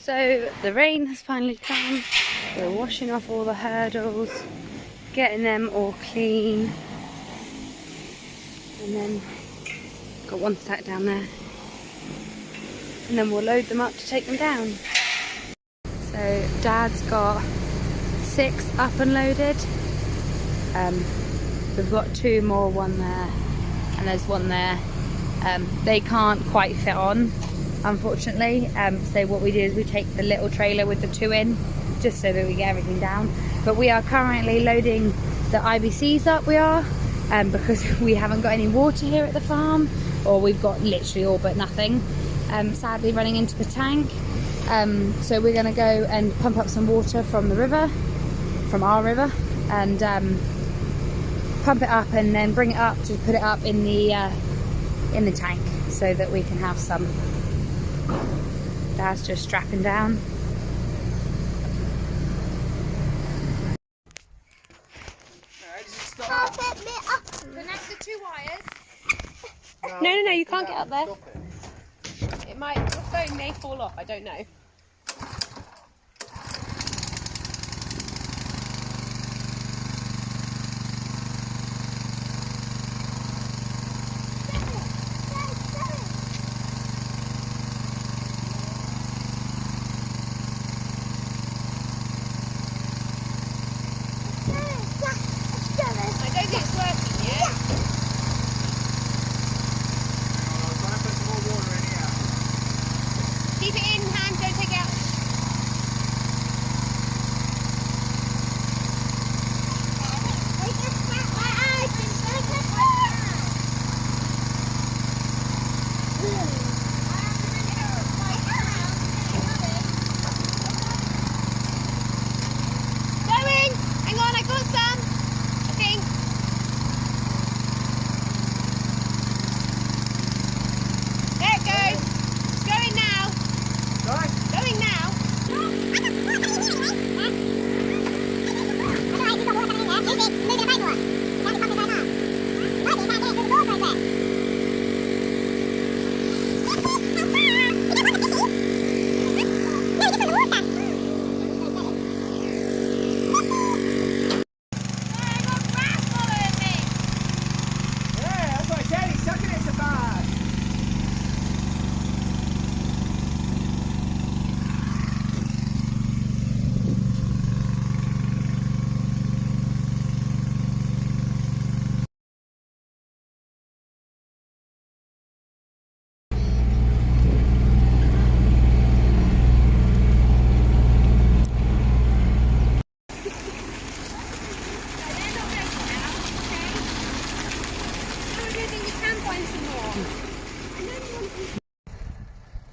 So the rain has finally come. We're washing off all the hurdles, getting them all clean, and then got one stack down there, and then we'll load them up to take them down. So Dad's got 6 up and loaded. We've got 2 more, one there and there's one there. They can't quite fit on, unfortunately, so what we do is we take the little trailer with the 2 in, just so that we get everything down. But we are currently loading the IBCs up, because we haven't got any water here at the farm, or we've got literally all but nothing, sadly running into the tank. So we're going to go and pump up some water from the river, from our river, and pump it up and then bring it up to put it up in the tank so that we can have some. Dad's just strapping down. Connect the 2 wires. No, you can't get up there. It might, your phone may fall off, I don't know.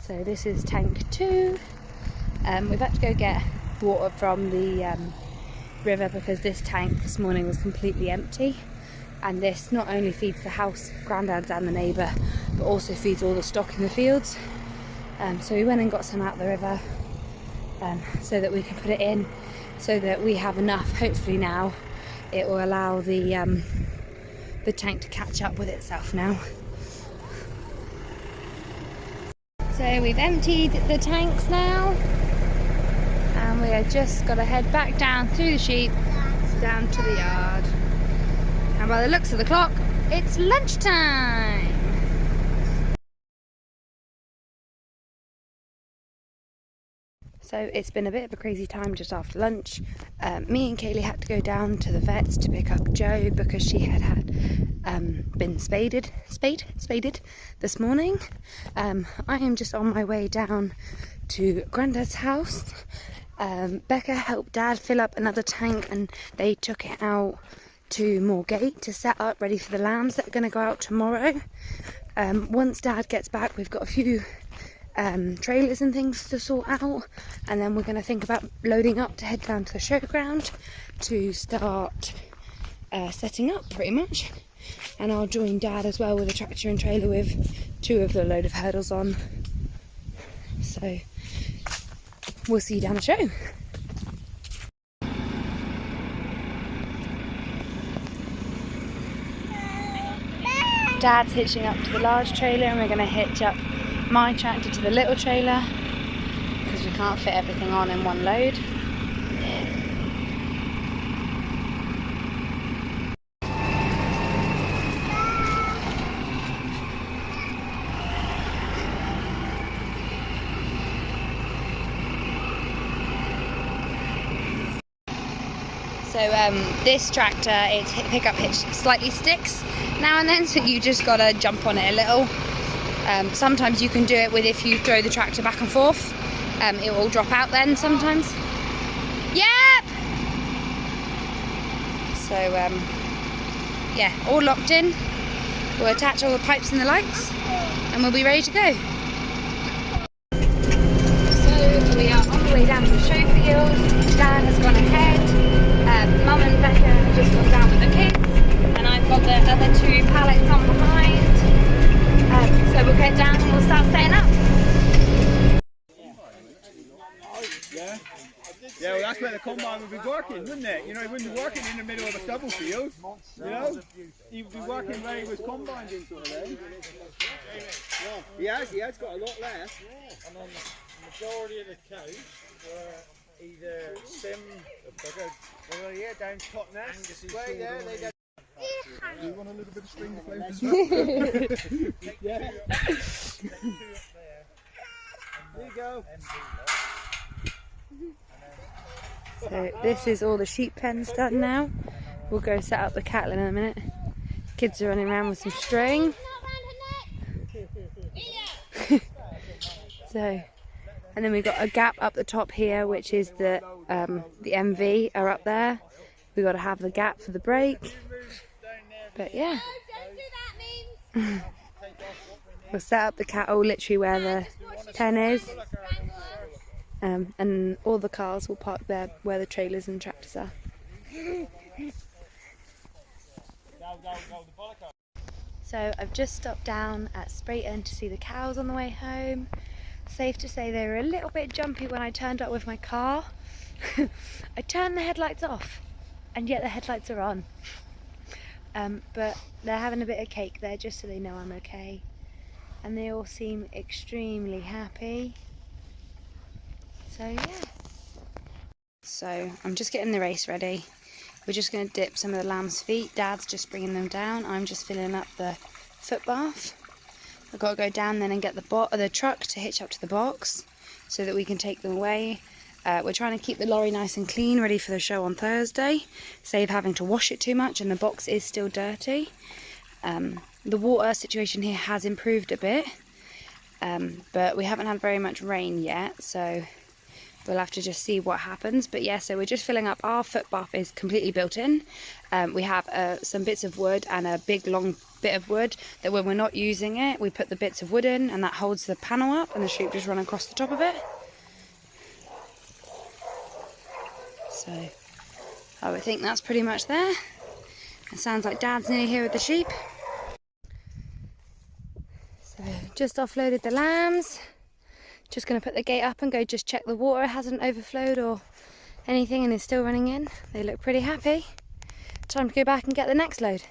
So this is tank 2. We've had to go get water from the river because this tank this morning was completely empty, and this not only feeds the house, Grandad's and the neighbour, but also feeds all the stock in the fields. So we went and got some out of the river so that we can put it in, so that we have enough. Hopefully now it will allow the tank to catch up with itself now. So we've emptied the tanks now, and we are just got to head back down through the sheep, down to the yard. And by the looks of the clock, it's lunchtime! So it's been a bit of a crazy time just after lunch. Me and Kaylee had to go down to the vets to pick up Jo because she had been spaded this morning. I am just on my way down to Grandad's house. Becca helped Dad fill up another tank, and they took it out to Moorgate to set up ready for the lambs that are going to go out tomorrow. Once Dad gets back, we've got a few trailers and things to sort out, and then we're going to think about loading up to head down to the showground to start setting up pretty much. And I'll join Dad as well with a tractor and trailer with 2 of the load of hurdles on. So we'll see you down the show. Dad's hitching up to the large trailer, and we're going to hitch up my tractor to the little trailer because we can't fit everything on in one load. So this tractor, its pickup hitch slightly sticks now and then, so you just gotta jump on it a little. Sometimes you can do it with, if you throw the tractor back and forth, it will drop out then sometimes. Yep! So yeah, all locked in. We'll attach all the pipes and the lights and we'll be ready to go. So we are on the way down to the show field. Dad has gone ahead. Mum and Becca have just gone down with the kids, and I've got the other 2 pallets on behind. So we'll get down and we'll start setting up. Yeah? Yeah, well that's where the combine would be working, wouldn't it? You know, it wouldn't be working in the middle of a stubble field, you know? He'd be working where he was combined in sort of thing. Yeah. He has got a lot left. And then the majority of the cows were either Sim, down Totnes. Way there, they go. you want a little bit of string to play with as well? Yeah. There you go. So this is all the sheep pens done now. We'll go set up the cattle in a minute. Kids are running around with some string. So, and then we've got a gap up the top here, which is the MV are up there. We've got to have the gap for the brake. But yeah. We'll set up the cattle literally where the pen is. And all the cars will park there where the trailers and tractors are. So I've just stopped down at Sprayton to see the cows on the way home. Safe to say they were a little bit jumpy when I turned up with my car. I turned the headlights off and yet the headlights are on. But they're having a bit of cake there just so they know I'm okay. And they all seem extremely happy. So yeah. So I'm just getting the race ready. We're just going to dip some of the lamb's feet. Dad's just bringing them down. I'm just filling up the foot bath. I've got to go down then and get the truck to hitch up to the box so that we can take them away. We're trying to keep the lorry nice and clean, ready for the show on Thursday. Save having to wash it too much, and the box is still dirty. The water situation here has improved a bit, but we haven't had very much rain yet, so we'll have to just see what happens. But yeah, so we're just filling up. Our foot bath is completely built in. We have some bits of wood and a big long bit of wood that when we're not using it, we put the bits of wood in, and that holds the panel up and the sheep just run across the top of it. So I would think that's pretty much there. It sounds like Dad's nearly here with the sheep. So just offloaded the lambs. Just going to put the gate up and go just check the water hasn't overflowed or anything and is still running in. They look pretty happy. Time to go back and get the next load.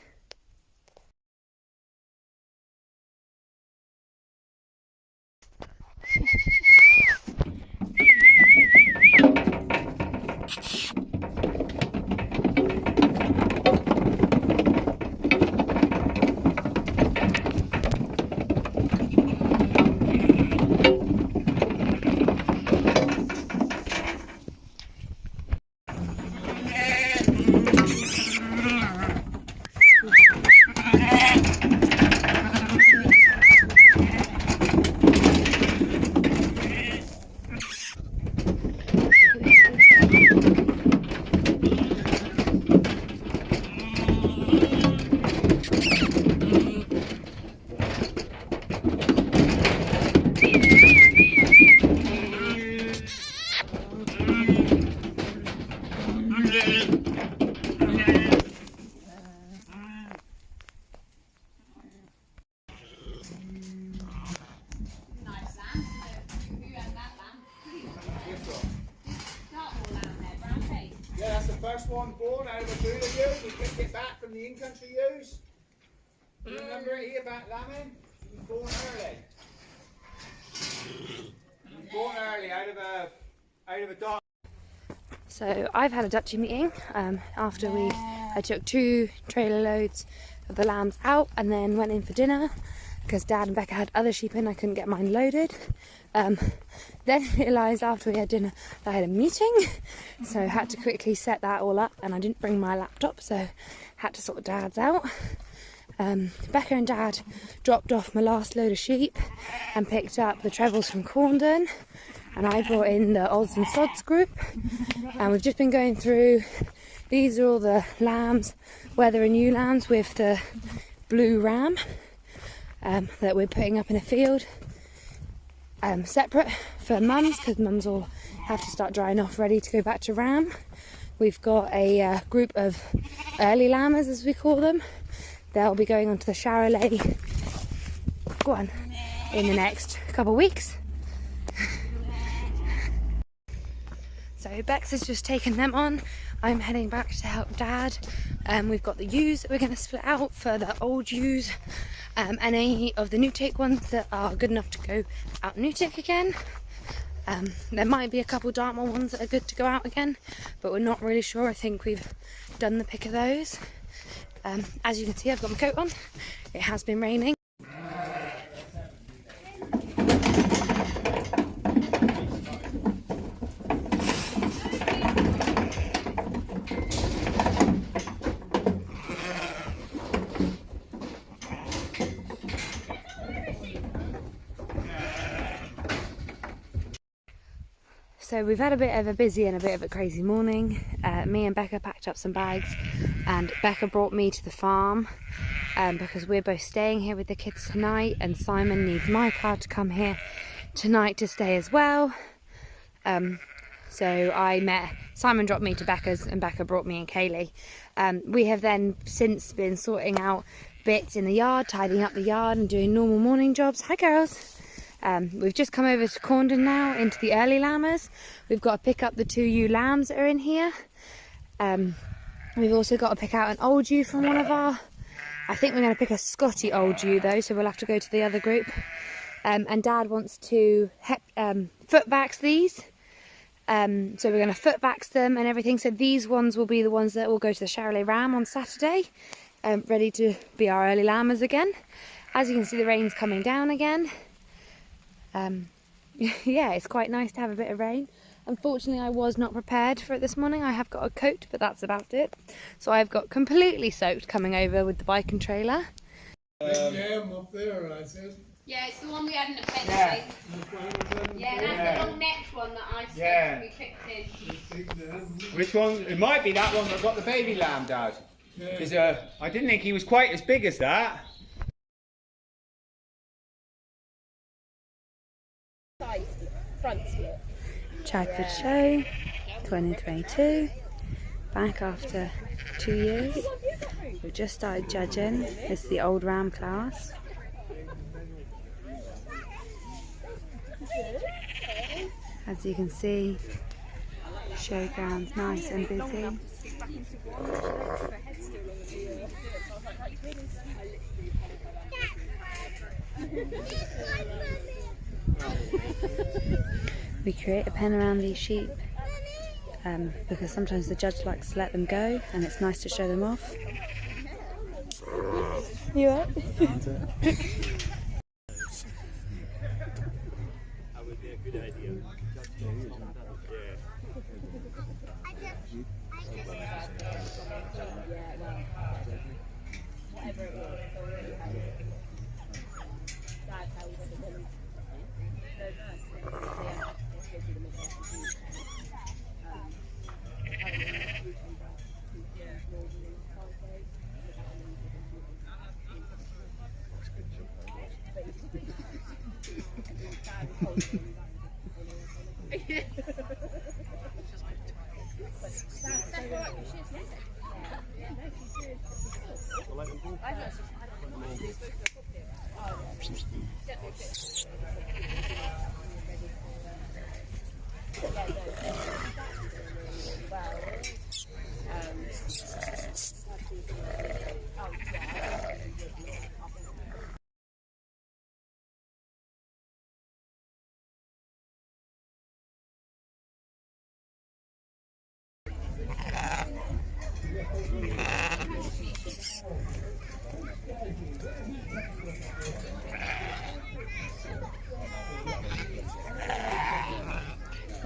First one born out of a brood of ewes. We picked it back from the in-country ewes. Remember it here back lambing? He was born early. born early out of a dog. So I've had a Dutchie meeting after I took 2 trailer loads of the lambs out and then went in for dinner because Dad and Becca had other sheep in. I couldn't get mine loaded. Then realised after we had dinner that I had a meeting, so I had to quickly set that all up, and I didn't bring my laptop, so had to sort Dad's out. Becca and Dad dropped off my last load of sheep and picked up the trebles from Corndon, and I brought in the Odds and Sods group, and we've just been going through. These are all the lambs, whether and ewe lambs with the blue ram that we're putting up in a field, separate for mums, because mums will have to start drying off ready to go back to ram. We've got a group of early lambers, as we call them. They'll be going onto the Charolais in the next couple of weeks. So Bex has just taken them on. I'm heading back to help Dad. We've got the ewes that we're going to split out for the old ewes, and any of the new tick ones that are good enough to go out new tick again. There might be a couple Dartmoor ones that are good to go out again, but we're not really sure. I think we've done the pick of those. As you can see, I've got my coat on. It has been raining. So we've had a bit of a busy and a bit of a crazy morning. Me and Becca packed up some bags, and Becca brought me to the farm because we're both staying here with the kids tonight, and Simon needs my car to come here tonight to stay as well. So Simon dropped me to Becca's and Becca brought me and Kaylee. We have then since been sorting out bits in the yard, tidying up the yard and doing normal morning jobs. Hi girls! We've just come over to Corndon now, into the early lambers. We've got to pick up the 2 ewe lambs that are in here. We've also got to pick out an old ewe from one of our... I think we're going to pick a Scotty old ewe though, so we'll have to go to the other group. And Dad wants to footvax these. So we're going to footvax them and everything. So these ones will be the ones that will go to the Charolais Ram on Saturday, ready to be our early lambers again. As you can see, the rain's coming down again. Yeah, it's quite nice to have a bit of rain. Unfortunately, I was not prepared for it this morning. I have got a coat, but that's about it. So I've got completely soaked coming over with the bike and trailer. Up there, I said. Yeah, it's the one we had in the pen. Yeah, that's the long necked one that I said we picked in. Which one? It might be that one that got the baby lamb, Dad. Yeah. I didn't think he was quite as big as that. Chagford Show 2022, back after 2 years. We've just started judging. It's the old ram class. As you can see, showground's nice and busy. We create a pen around these sheep because sometimes the judge likes to let them go and it's nice to show them off. You up? That would be a good idea.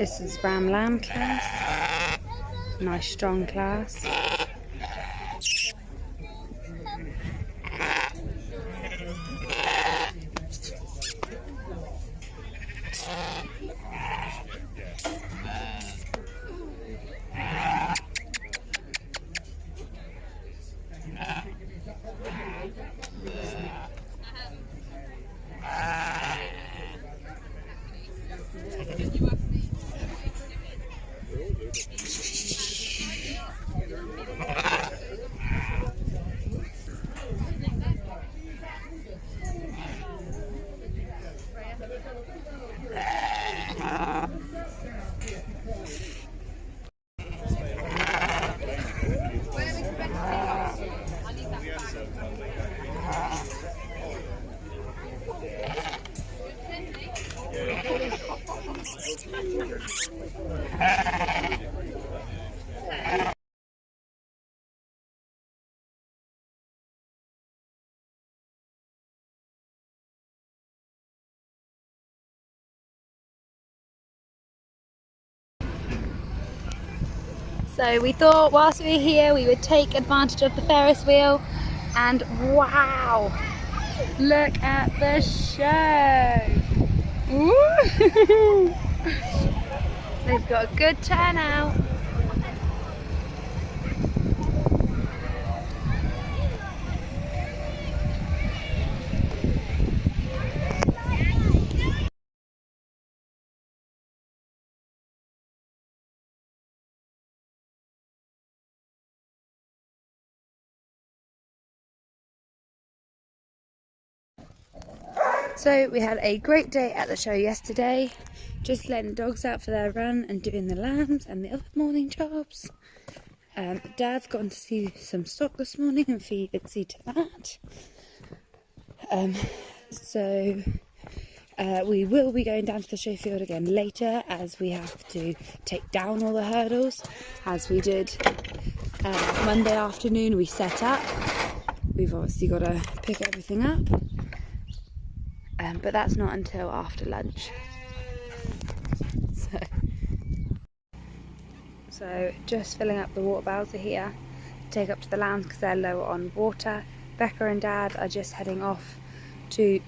This is ram lamb class. Nice strong class. So we thought whilst we were here we would take advantage of the Ferris wheel, and wow, look at the show. Woo! They've got a good turnout. So we had a great day at the show yesterday, just letting the dogs out for their run and doing the lambs and the other morning jobs. Dad's gone to see some stock this morning and see to that. We will be going down to the show field again later, as we have to take down all the hurdles as we did Monday afternoon. We set up, we've obviously got to pick everything up. But that's not until after lunch. So just filling up the water barrels are here to take up to the lambs because they're low on water. Becca and Dad are just heading off to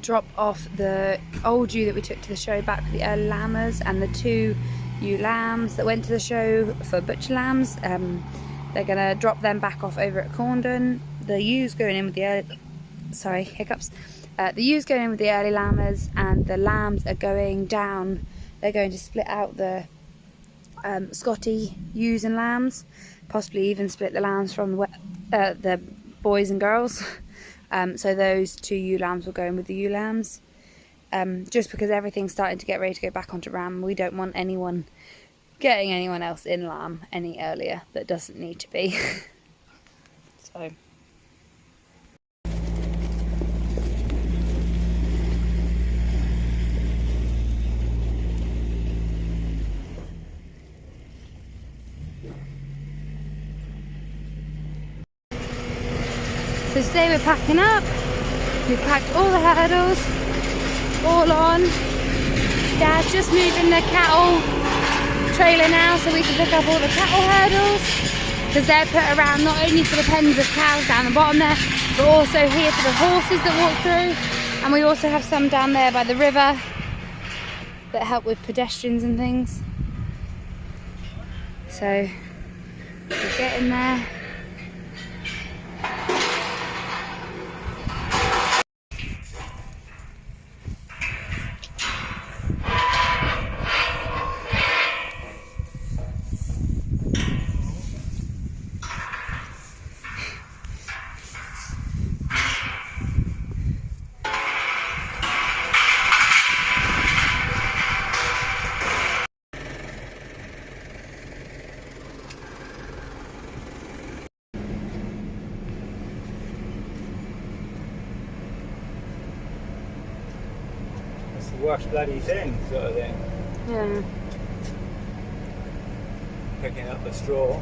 drop off the old ewe that we took to the show back for the early lambers, and the 2 ewe lambs that went to the show for butcher lambs. They're going to drop them back off over at Corndon. The ewes going in with the early... Sorry, hiccups. The ewes going in with the early lambers, and the lambs are going down. They're going to split out the Scotty ewes and lambs, possibly even split the lambs from the boys and girls. So those 2 ewe lambs will go in with the ewe lambs. Just because everything's starting to get ready to go back onto ram, we don't want anyone getting anyone else in lamb any earlier that doesn't need to be. So. So today we're packing up. We've packed all the hurdles, all on. Dad's just moving the cattle trailer now so we can pick up all the cattle hurdles, because they're put around not only for the pens of cows down the bottom there, but also here for the horses that walk through. And we also have some down there by the river that help with pedestrians and things. So we're getting there. Worst bloody thing, sort of thing. Yeah. Picking up the straw.